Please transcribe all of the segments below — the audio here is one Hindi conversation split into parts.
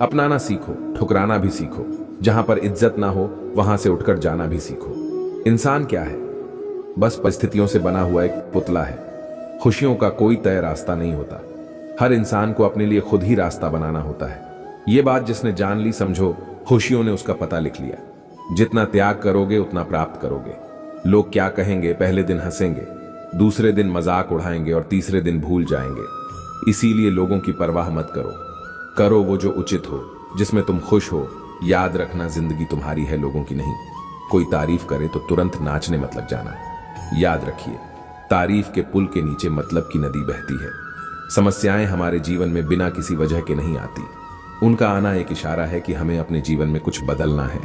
अपनाना सीखो, ठुकराना भी सीखो। जहां पर इज्जत ना हो वहां से उठकर जाना भी सीखो। इंसान क्या है? बस परिस्थितियों से बना हुआ एक पुतला है। खुशियों का कोई तय रास्ता नहीं होता। हर इंसान को अपने लिए खुद ही रास्ता बनाना होता है। ये बात जिसने जान ली, समझो खुशियों ने उसका पता लिख लिया। जितना त्याग करोगे उतना प्राप्त करोगे। लोग क्या कहेंगे? पहले दिन हंसेंगे, दूसरे दिन मजाक उड़ाएंगे और तीसरे दिन भूल जाएंगे। इसीलिए लोगों की परवाह मत करो। करो वो जो उचित हो, जिसमें तुम खुश हो। याद रखना, जिंदगी तुम्हारी है, लोगों की नहीं। कोई तारीफ करे तो तुरंत नाचने मत लग जाना। याद रखिए, तारीफ के पुल के नीचे मतलब की नदी बहती है। समस्याएं हमारे जीवन में बिना किसी वजह के नहीं आती। उनका आना एक इशारा है कि हमें अपने जीवन में कुछ बदलना है।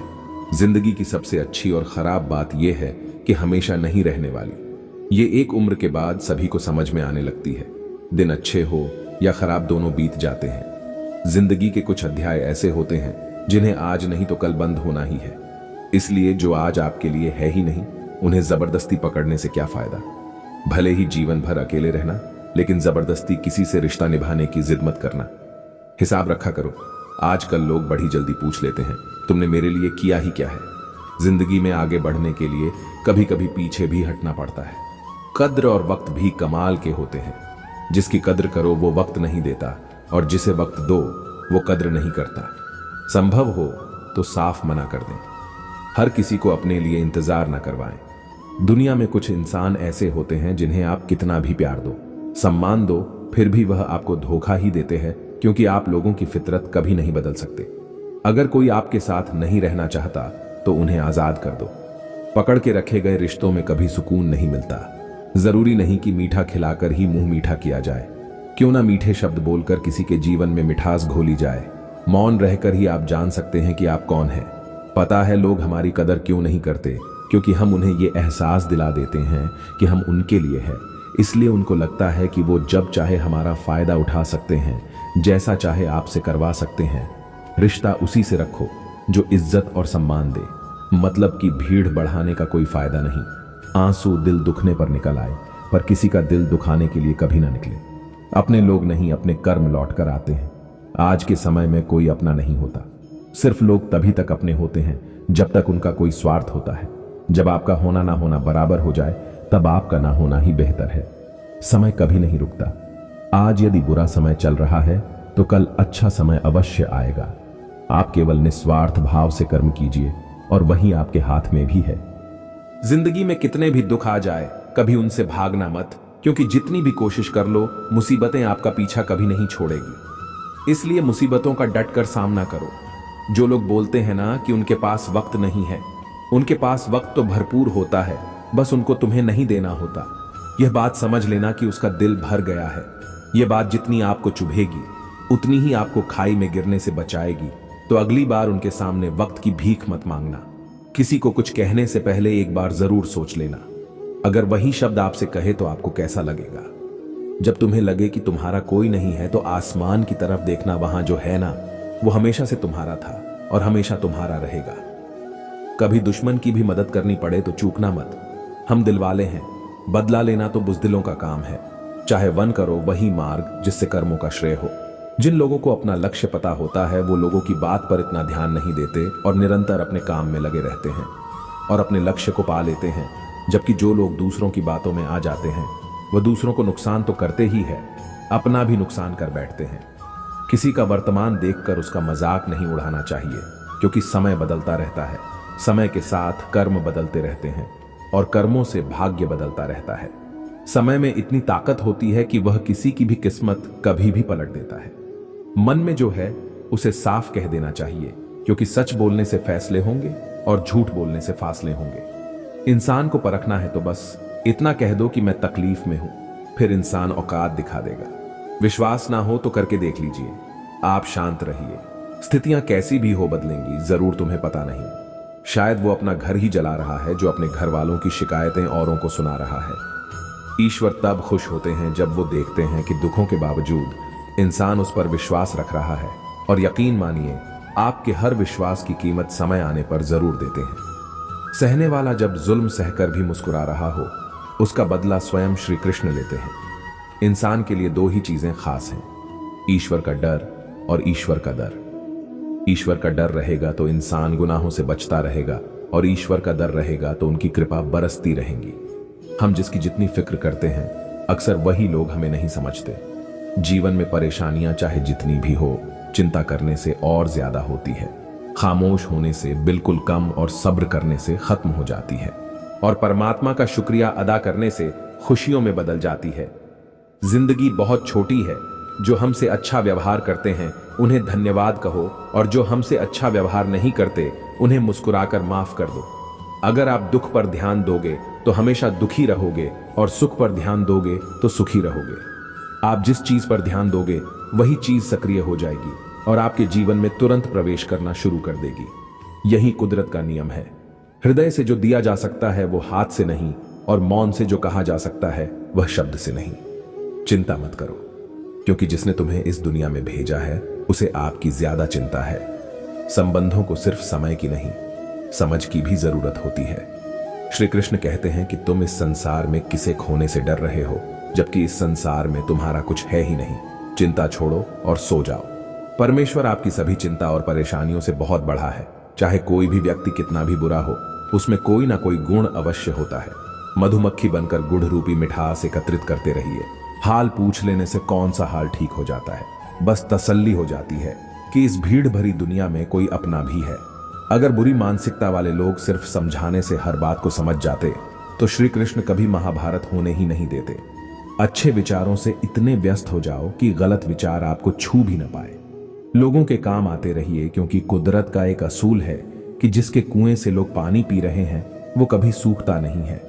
जिंदगी की सबसे अच्छी और खराब बात यह है कि हमेशा नहीं रहने वाली। ये एक उम्र के बाद सभी को समझ में आने लगती है। दिन अच्छे हो या खराब, दोनों बीत जाते हैं। जिंदगी के कुछ अध्याय ऐसे होते हैं जिन्हें आज नहीं तो कल बंद होना ही है। इसलिए जो आज आपके लिए है ही नहीं, उन्हें जबरदस्ती पकड़ने से क्या फायदा। भले ही जीवन भर अकेले रहना, लेकिन जबरदस्ती किसी से रिश्ता निभाने की जिद मत करना। हिसाब रखा करो। आजकल लोग बड़ी जल्दी पूछ लेते हैं, तुमने मेरे लिए किया ही क्या है। जिंदगी में आगे बढ़ने के लिए कभी कभी पीछे भी हटना पड़ता है। कद्र और वक्त भी कमाल के होते हैं। जिसकी कद्र करो वो वक्त नहीं देता, और जिसे वक्त दो वो कद्र नहीं करता। संभव हो तो साफ मना कर दें। हर किसी को अपने लिए इंतजार ना करवाएं। दुनिया में कुछ इंसान ऐसे होते हैं जिन्हें आप कितना भी प्यार दो, सम्मान दो, फिर भी वह आपको धोखा ही देते हैं, क्योंकि आप लोगों की फितरत कभी नहीं बदल सकते। अगर कोई आपके साथ नहीं रहना चाहता तो उन्हें आजाद कर दो। पकड़ के रखे गए रिश्तों में कभी सुकून नहीं मिलता। जरूरी नहीं कि मीठा खिलाकर ही मुंह मीठा किया जाए। क्यों ना मीठे शब्द बोलकर किसी के जीवन में मिठास घोली जाए। मौन रहकर ही आप जान सकते हैं कि आप कौन हैं। पता है लोग हमारी कदर क्यों नहीं करते? क्योंकि हम उन्हें ये एहसास दिला देते हैं कि हम उनके लिए हैं। इसलिए उनको लगता है कि वो जब चाहे हमारा फायदा उठा सकते हैं, जैसा चाहे आपसे करवा सकते हैं। रिश्ता उसी से रखो जो इज्जत और सम्मान दे। मतलब की भीड़ बढ़ाने का कोई फायदा नहीं। आंसू दिल दुखने पर निकल आए, पर किसी का दिल दुखाने के लिए कभी ना निकले। अपने लोग नहीं, अपने कर्म लौट कर आते हैं। आज के समय में कोई अपना नहीं होता। सिर्फ लोग तभी तक अपने होते हैं जब तक उनका कोई स्वार्थ होता है। जब आपका होना ना होना बराबर हो जाए, तब आपका ना होना ही बेहतर है। समय कभी नहीं रुकता। आज यदि बुरा समय चल रहा है तो कल अच्छा समय अवश्य आएगा। आप केवल निस्वार्थ भाव से कर्म कीजिए और वही आपके हाथ में भी है। जिंदगी में कितने भी दुख आ जाए, कभी उनसे भागना मत, क्योंकि जितनी भी कोशिश कर लो, मुसीबतें आपका पीछा कभी नहीं छोड़ेगी। इसलिए मुसीबतों का डट कर सामना करो। जो लोग बोलते हैं ना कि उनके पास वक्त नहीं है, उनके पास वक्त तो भरपूर होता है, बस उनको तुम्हें नहीं देना होता। यह बात समझ लेना कि उसका दिल भर गया है। यह बात जितनी आपको चुभेगी, उतनी ही आपको खाई में गिरने से बचाएगी। तो अगली बार उनके सामने वक्त की भीख मत मांगना। किसी को कुछ कहने से पहले एक बार जरूर सोच लेना। अगर वही शब्द आपसे कहे तो आपको कैसा लगेगा? जब तुम्हें लगे कि तुम्हारा कोई नहीं है, तो आसमान की तरफ देखना। वहां जो है ना, वो हमेशा से तुम्हारा था और हमेशा तुम्हारा रहेगा। कभी दुश्मन की भी मदद करनी पड़े तो चूकना मत। हम दिलवाले हैं, बदला लेना तो बुजदिलों का काम है। चाहे वन करो वही मार्ग जिससे कर्मों का श्रेय हो। जिन लोगों को अपना लक्ष्य पता होता है, वो लोगों की बात पर इतना ध्यान नहीं देते और निरंतर अपने काम में लगे रहते हैं और अपने लक्ष्य को पा लेते हैं। जबकि जो लोग दूसरों की बातों में आ जाते हैं, वह दूसरों को नुकसान तो करते ही है, अपना भी नुकसान कर बैठते हैं। किसी का वर्तमान देखकर उसका मजाक नहीं उड़ाना चाहिए, क्योंकि समय बदलता रहता है। समय के साथ कर्म बदलते रहते हैं और कर्मों से भाग्य बदलता रहता है। समय में इतनी ताकत होती है कि वह किसी की भी किस्मत कभी भी पलट देता है। मन में जो है उसे साफ कह देना चाहिए, क्योंकि सच बोलने से फैसले होंगे और झूठ बोलने से फासले होंगे। इंसान को परखना है तो बस इतना कह दो कि मैं तकलीफ में हूं, फिर इंसान औकात दिखा देगा। विश्वास ना हो तो करके देख लीजिए। आप शांत रहिए। स्थितियां कैसी भी हो बदलेंगी, जरूर तुम्हें पता नहीं। शायद वो अपना घर ही जला रहा है जो अपने घर वालों की शिकायतें औरों को सुना रहा है। ईश्वर तब खुश होते हैं जब वो देखते हैं कि दुखों के बावजूद इंसान उस पर विश्वास रख रहा है। और यकीन मानिए, आपके हर विश्वास की कीमत समय आने पर जरूर देते हैं। सहने वाला जब जुल्म सहकर भी मुस्कुरा रहा हो, उसका बदला स्वयं श्री कृष्ण लेते हैं। इंसान के लिए दो ही चीजें खास हैं, ईश्वर का डर और ईश्वर का दर। ईश्वर का डर रहेगा तो इंसान गुनाहों से बचता रहेगा, और ईश्वर का डर रहेगा तो उनकी कृपा बरसती रहेंगी। हम जिसकी जितनी फिक्र करते हैं, अक्सर वही लोग हमें नहीं समझते। जीवन में परेशानियां चाहे जितनी भी हो, चिंता करने से और ज्यादा होती है, खामोश होने से बिल्कुल कम और सब्र करने से खत्म हो जाती है, और परमात्मा का शुक्रिया अदा करने से खुशियों में बदल जाती है। जिंदगी बहुत छोटी है। जो हमसे अच्छा व्यवहार करते हैं उन्हें धन्यवाद कहो, और जो हमसे अच्छा व्यवहार नहीं करते उन्हें मुस्कुराकर माफ कर दो। अगर आप दुख पर ध्यान दोगे तो हमेशा दुखी रहोगे, और सुख पर ध्यान दोगे तो सुखी रहोगे। आप जिस चीज पर ध्यान दोगे वही चीज सक्रिय हो जाएगी और आपके जीवन में तुरंत प्रवेश करना शुरू कर देगी। यही कुदरत का नियम है। हृदय से जो दिया जा सकता है वो हाथ से नहीं, और मौन से जो कहा जा सकता है वह शब्द से नहीं। चिंता मत करो, क्योंकि जिसने तुम्हें इस दुनिया में भेजा है उसे आपकी ज्यादा चिंता है। संबंधों को सिर्फ समय की नहीं, समझ की भी जरूरत होती है। श्री कृष्ण कहते हैं कि तुम इस संसार में किसे खोने से डर रहे हो, जबकि इस संसार में तुम्हारा कुछ है ही नहीं। चिंता छोड़ो और सो जाओ। परमेश्वर आपकी सभी चिंता और परेशानियों से बहुत बड़ा है। चाहे कोई भी व्यक्ति कितना भी बुरा हो, उसमें कोई ना कोई गुण अवश्य होता है। मधुमक्खी बनकर गुड़ रूपी मिठास एकत्रित करते रहिए। हाल पूछ लेने से कौन सा हाल ठीक हो जाता है, बस तसल्ली हो जाती है कि इस भीड़ भरी दुनिया में कोई अपना भी है। अगर बुरी मानसिकता वाले लोग सिर्फ समझाने से हर बात को समझ जाते तो श्री कृष्ण कभी महाभारत होने ही नहीं देते। अच्छे विचारों से इतने व्यस्त हो जाओ कि गलत विचार आपको छू भी न पाए। लोगों के काम आते रहिए, क्योंकि कुदरत का एक असूल है कि जिसके कुएं से लोग पानी पी रहे हैं वो कभी सूखता नहीं है।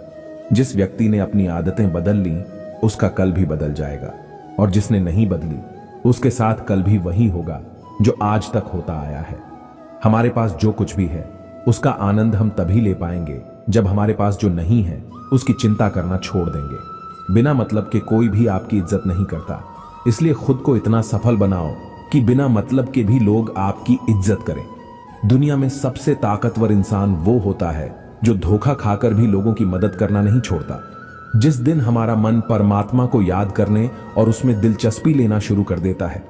जिस व्यक्ति ने अपनी आदतें बदल ली उसका कल भी बदल जाएगा, और जिसने नहीं बदली उसके साथ कल भी वही होगा जो आज तक होता आया है। हमारे पास जो कुछ भी है उसका आनंद हम तभी ले पाएंगे जब हमारे पास जो नहीं है उसकी चिंता करना छोड़ देंगे। बिना मतलब के कोई भी आपकी इज्जत नहीं करता, इसलिए खुद को इतना सफल बनाओ कि बिना मतलब के भी लोग आपकी इज्जत करें। दुनिया में सबसे ताकतवर इंसान वो होता है जो धोखा खाकर भी लोगों की मदद करना नहीं छोड़ता। जिस दिन हमारा मन परमात्मा को याद करने और उसमें दिलचस्पी लेना शुरू कर देता है,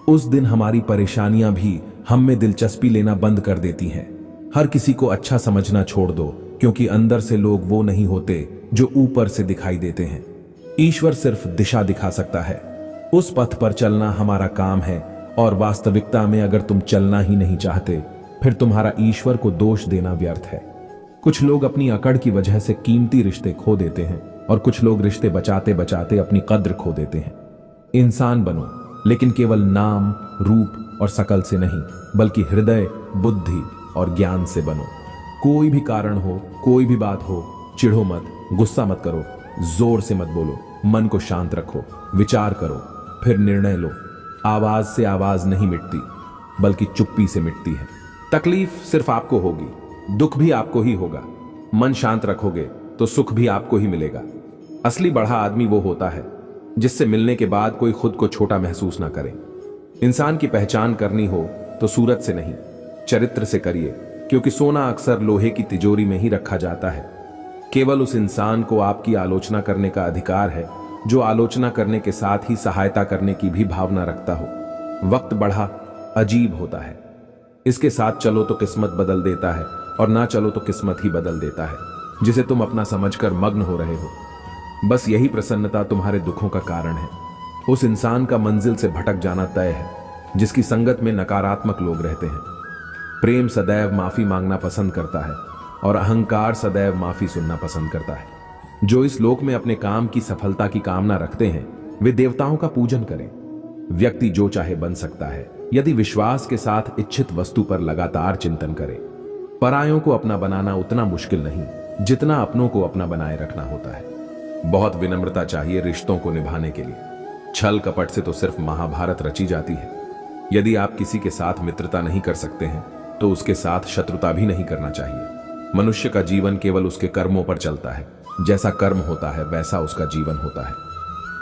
उस दिन हमारी परेशानियां भी हम में दिलचस्पी लेना बंद कर देती हैं। हर किसी को अच्छा समझना छोड़ दो, क्योंकि अंदर से लोग वो नहीं होते जो ऊपर से दिखाई देते हैं। ईश्वर सिर्फ दिशा दिखा सकता है, उस पथ पर चलना हमारा काम है। और वास्तविकता में अगर तुम चलना ही नहीं चाहते, फिर तुम्हारा ईश्वर को दोष देना व्यर्थ है। कुछ लोग अपनी अकड़ की वजह से कीमती रिश्ते खो देते हैं, और कुछ लोग रिश्ते बचाते बचाते अपनी कद्र खो देते हैं। इंसान बनो, लेकिन केवल नाम, रूप और शकल से नहीं, बल्कि हृदय, बुद्धि और ज्ञान से बनो। कोई भी कारण हो, कोई भी बात हो, चिढ़ो मत, गुस्सा मत करो, जोर से मत बोलो, मन को शांत रखो, विचार करो, फिर निर्णय लो। आवाज से आवाज नहीं मिटती, बल्कि चुप्पी से मिटती है। तकलीफ सिर्फ आपको होगी, दुख भी आपको ही होगा। मन शांत रखोगे तो सुख भी आपको ही मिलेगा। असली बड़ा आदमी वो होता है जिससे मिलने के बाद कोई खुद को छोटा महसूस ना करे। इंसान की पहचान करनी हो तो सूरत से नहीं, चरित्र से करिए, क्योंकि सोना अक्सर लोहे की तिजोरी में ही रखा जाता है। केवल उस इंसान को आपकी आलोचना करने का अधिकार है जो आलोचना करने के साथ ही सहायता करने की भी भावना रखता हो। वक्त बड़ा अजीब होता है, इसके साथ चलो तो किस्मत बदल देता है, और ना चलो तो किस्मत ही बदल देता है, जिसे तुम अपना समझकर मग्न हो रहे हो। बस यही प्रसन्नता तुम्हारे दुखों का कारण है। उस इंसान का मंजिल से भटक जाना तय है जिसकी संगत में नकारात्मक लोग रहते हैं। प्रेम सदैव माफी मांगना पसंद करता है, और अहंकार सदैव माफी सुनना पसंद करता है। जो इस लोक में अपने काम की सफलता की कामना रखते हैं वे देवताओं का पूजन करें। व्यक्ति जो चाहे बन सकता है यदि विश्वास के साथ इच्छित वस्तु पर लगातार चिंतन करे। परायों को अपना बनाना उतना मुश्किल नहीं जितना अपनों को अपना बनाए रखना होता है। बहुत विनम्रता चाहिए रिश्तों को निभाने के लिए। छल कपट से तो सिर्फ महाभारत रची जाती है। यदि आप किसी के साथ मित्रता नहीं कर सकते हैं तो उसके साथ शत्रुता भी नहीं करना चाहिए। मनुष्य का जीवन केवल उसके कर्मों पर चलता है। जैसा कर्म होता है वैसा उसका जीवन होता है।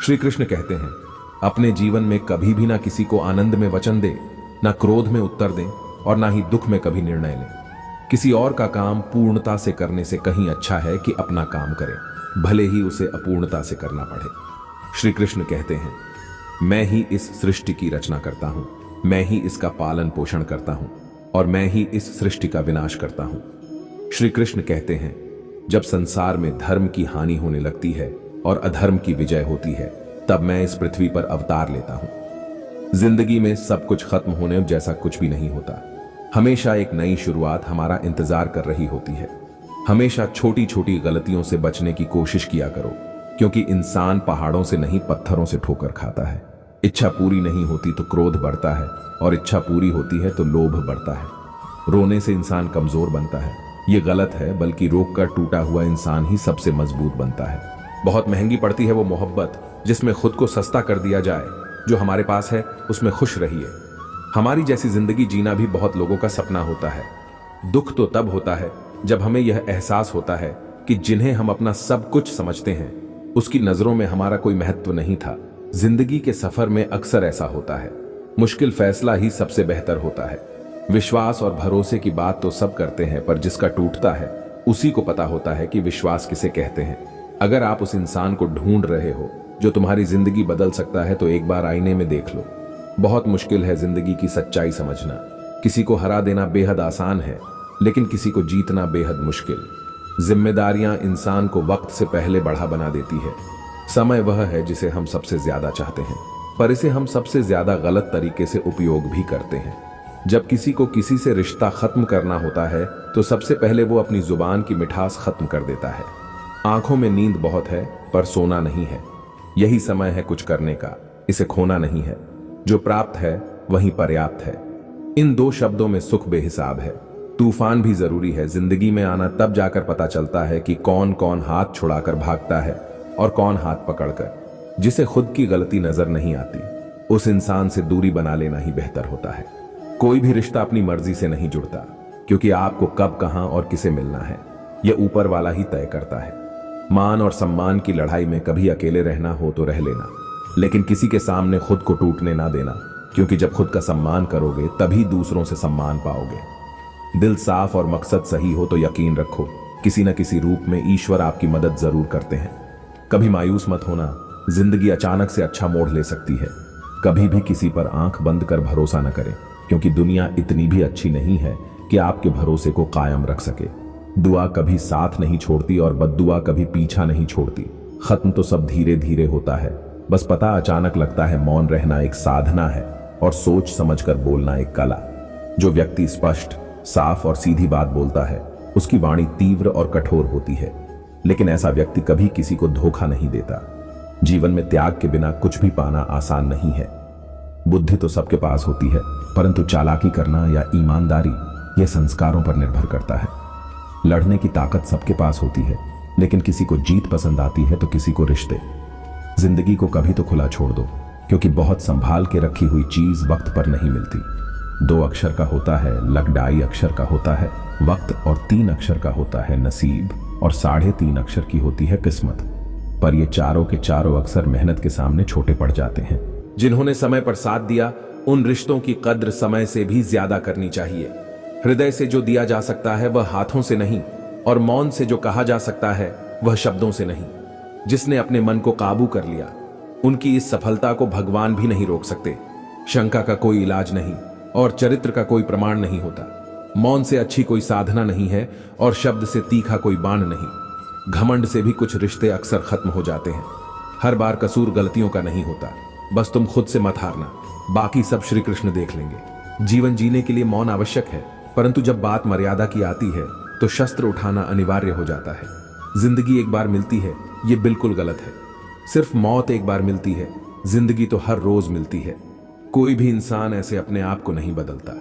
श्री कृष्ण कहते हैं, अपने जीवन में कभी भी ना किसी को आनंद में वचन दे, ना क्रोध में उत्तर दें, और ना ही दुख में कभी निर्णय लें। किसी और का काम पूर्णता से करने से कहीं अच्छा है कि अपना काम करें, भले ही उसे अपूर्णता से करना पड़े। श्री कृष्ण कहते हैं, मैं ही इस सृष्टि की रचना करता हूं, मैं ही इसका पालन पोषण करता हूं। और मैं ही इस सृष्टि का विनाश करता हूं। श्री कृष्ण कहते हैं, जब संसार में धर्म की हानि होने लगती है और अधर्म की विजय होती है, तब मैं इस पृथ्वी पर अवतार लेता हूं। जिंदगी में सब कुछ खत्म होने जैसा कुछ भी नहीं होता। हमेशा एक नई शुरुआत हमारा इंतजार कर रही होती है। हमेशा छोटी छोटी गलतियों से बचने की कोशिश किया करो, क्योंकि इंसान पहाड़ों से नहीं पत्थरों से ठोकर खाता है। इच्छा पूरी नहीं होती तो क्रोध बढ़ता है, और इच्छा पूरी होती है तो लोभ बढ़ता है। रोने से इंसान कमजोर बनता है, ये गलत है, बल्कि रोक कर टूटा हुआ इंसान ही सबसे मजबूत बनता है। बहुत महंगी पड़ती है वो मोहब्बत जिसमें खुद को सस्ता कर दिया जाए। जो हमारे पास है उसमें खुश रहिए। हमारी जैसी जिंदगी जीना भी बहुत लोगों का सपना होता है। दुख तो तब होता है जब हमें यह एहसास होता है कि जिन्हें हम अपना सब कुछ समझते हैं, उसकी नजरों में हमारा कोई महत्व नहीं था। जिंदगी के सफर में अक्सर ऐसा होता है। मुश्किल फैसला ही सबसे बेहतर होता है। विश्वास और भरोसे की बात तो सब करते हैं, पर जिसका टूटता है उसी को पता होता है कि विश्वास किसे कहते हैं। अगर आप उस इंसान को ढूंढ रहे हो जो तुम्हारी जिंदगी बदल सकता है, तो एक बार आईने में देख लो। बहुत मुश्किल है जिंदगी की सच्चाई समझना। किसी को हरा देना बेहद आसान है, लेकिन किसी को जीतना बेहद मुश्किल। जिम्मेदारियां इंसान को वक्त से पहले बढ़ा बना देती है। समय वह है जिसे हम सबसे ज्यादा चाहते हैं, पर इसे हम सबसे ज्यादा गलत तरीके से उपयोग भी करते हैं। जब किसी को किसी से रिश्ता खत्म करना होता है, तो सबसे पहले वो अपनी जुबान की मिठास खत्म कर देता है। आंखों में नींद बहुत है, पर सोना नहीं है। यही समय है कुछ करने का, इसे खोना नहीं है। जो प्राप्त है वही पर्याप्त है। इन दो शब्दों में सुख बेहिसाब है। तूफान भी जरूरी है। जिंदगी में आना तब जाकर पता चलता है कि कौन कौन हाथ छुड़ाकर भागता है और कौन हाथ पकड़कर। जिसे खुद की गलती नजर नहीं आती, उस इंसान से दूरी बना लेना ही बेहतर होता है। कोई भी रिश्ता अपनी मर्जी से नहीं जुड़ता, क्योंकि आपको कब, कहां और किसे मिलना है, यह ऊपर वाला ही तय करता है। मान और सम्मान की लड़ाई में कभी अकेले रहना हो तो रह लेना, लेकिन किसी के सामने खुद को टूटने ना देना, क्योंकि जब खुद का सम्मान करोगे तभी दूसरों से सम्मान पाओगे। दिल साफ और मकसद सही हो तो यकीन रखो, किसी न किसी रूप में ईश्वर आपकी मदद जरूर करते हैं। कभी मायूस मत होना, जिंदगी अचानक से अच्छा मोड़ ले सकती है। कभी भी किसी पर आंख बंद कर भरोसा न करें, क्योंकि दुनिया इतनी भी अच्छी नहीं है कि आपके भरोसे को कायम रख सके। दुआ कभी साथ नहीं छोड़ती और बद्दुआ कभी पीछा नहीं छोड़ती। खत्म तो सब धीरे धीरे होता है, बस पता अचानक लगता है। मौन रहना एक साधना है और सोच समझकर बोलना एक कला। जो व्यक्ति स्पष्ट, साफ और सीधी बात बोलता है, उसकी वाणी तीव्र और कठोर होती है, लेकिन ऐसा व्यक्ति कभी किसी को धोखा नहीं देता। जीवन में त्याग के बिना कुछ भी पाना आसान नहीं है। बुद्धि तो सबके पास होती है, परंतु चालाकी करना या ईमानदारी यह संस्कारों पर निर्भर करता है। लड़ने की ताकत सबके पास होती है, लेकिन किसी को जीत पसंद आती है तो किसी को रिश्ते। जिंदगी को कभी तो खुला छोड़ दो, क्योंकि बहुत संभाल के रखी हुई चीज वक्त पर नहीं मिलती। 2 अक्षर का होता है लक, 2.5 अक्षर का होता है वक्त, और 3 अक्षर का होता है नसीब, और 3.5 अक्षर की होती है किस्मत। पर ये चारों के चारों अक्षर मेहनत के सामने छोटे पड़ जाते हैं। जिन्होंने समय पर साथ दिया, उन रिश्तों की कद्र समय से भी ज्यादा करनी चाहिए। हृदय से जो दिया जा सकता है वह हाथों से नहीं, और मौन से जो कहा जा सकता है वह शब्दों से नहीं। जिसने अपने मन को काबू कर लिया, उनकी इस सफलता को भगवान भी नहीं रोक सकते। शंका का कोई इलाज नहीं और चरित्र का कोई प्रमाण नहीं होता। मौन से अच्छी कोई साधना नहीं है और शब्द से तीखा कोई बाण नहीं। घमंड से भी कुछ रिश्ते अक्सर खत्म हो जाते हैं। हर बार कसूर गलतियों का नहीं होता, बस तुम खुद से मत हारना, बाकी सब श्री कृष्ण देख लेंगे। जीवन जीने के लिए मौन आवश्यक है, परंतु जब बात मर्यादा की आती है तो शस्त्र उठाना अनिवार्य हो जाता है। जिंदगी एक बार मिलती है, ये बिल्कुल गलत है। सिर्फ मौत एक बार मिलती है, जिंदगी तो हर रोज मिलती है। कोई भी इंसान ऐसे अपने आप को नहीं बदलता।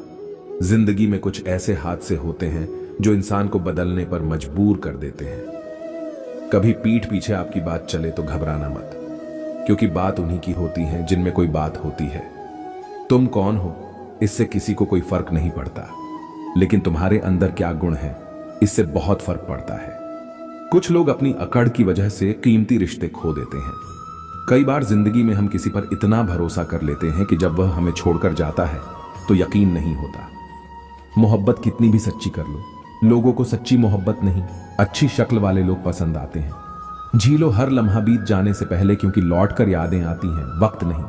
जिंदगी में कुछ ऐसे हादसे होते हैं जो इंसान को बदलने पर मजबूर कर देते हैं। कभी पीठ पीछे आपकी बात चले तो घबराना मत, क्योंकि बात उन्हीं की होती है जिनमें कोई बात होती है। तुम कौन हो इससे किसी को कोई फर्क नहीं पड़ता, लेकिन तुम्हारे अंदर क्या गुण है इससे बहुत फर्क पड़ता है। कुछ लोग अपनी अकड़ की वजह से कीमती रिश्ते खो देते हैं। कई बार जिंदगी में हम किसी पर इतना भरोसा कर लेते हैं कि जब वह हमें छोड़कर जाता है तो यकीन नहीं होता। मोहब्बत कितनी भी सच्ची कर लो, लोगों को सच्ची मोहब्बत नहीं, अच्छी शक्ल वाले लोग पसंद आते हैं। झीलो हर लम्हा बीत जाने से पहले, क्योंकि लौटकर यादें आती हैं, वक्त नहीं।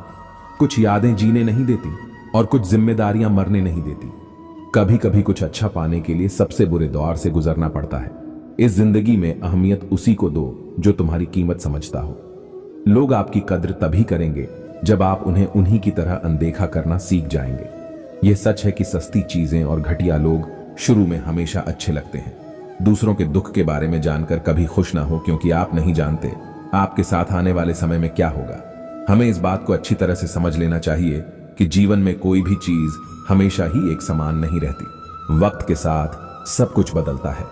कुछ यादें जीने नहीं देती और कुछ जिम्मेदारियां मरने नहीं देती। कभी कभी कुछ अच्छा पाने के लिए सबसे बुरे दौर से गुजरना पड़ता है। इस जिंदगी में अहमियत उसी को दो जो तुम्हारी कीमत समझता हो। लोग आपकी कद्र तभी करेंगे जब आप उन्हें उन्हीं की तरह अनदेखा करना सीख जाएंगे। यह सच है कि सस्ती चीजें और घटिया लोग शुरू में हमेशा अच्छे लगते हैं। दूसरों के दुख के बारे में जानकर कभी खुश ना हो, क्योंकि आप नहीं जानते आपके साथ आने वाले समय में क्या होगा। हमें इस बात को अच्छी तरह से समझ लेना चाहिए कि जीवन में कोई भी चीज हमेशा ही एक समान नहीं रहती। वक्त के साथ सब कुछ बदलता है।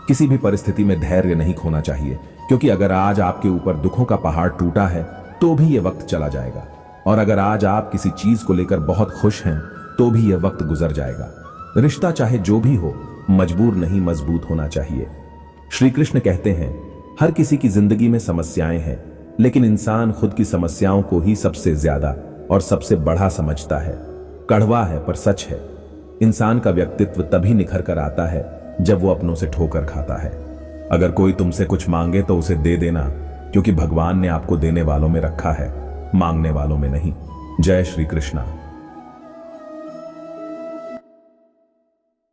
किसी भी परिस्थिति में धैर्य नहीं खोना चाहिए, क्योंकि अगर आज आपके ऊपर दुखों का पहाड़ टूटा है तो भी यह वक्त चला जाएगा, और अगर आज आप किसी चीज को लेकर बहुत खुश हैं तो भी यह वक्त गुजर जाएगा। रिश्ता चाहे जो भी हो, मजबूर नहीं मजबूत होना चाहिए। श्री कृष्ण कहते हैं, हर किसी की जिंदगी में समस्याएं हैं, लेकिन इंसान खुद की समस्याओं को ही सबसे ज्यादा और सबसे बड़ा समझता है। कड़वा है पर सच है। इंसान का व्यक्तित्व तभी निखर कर आता है जब वो अपनों से ठोकर खाता है। अगर कोई तुमसे कुछ मांगे तो उसे दे देना, क्योंकि भगवान ने आपको देने वालों में रखा है, मांगने वालों में नहीं। जय श्री कृष्णा।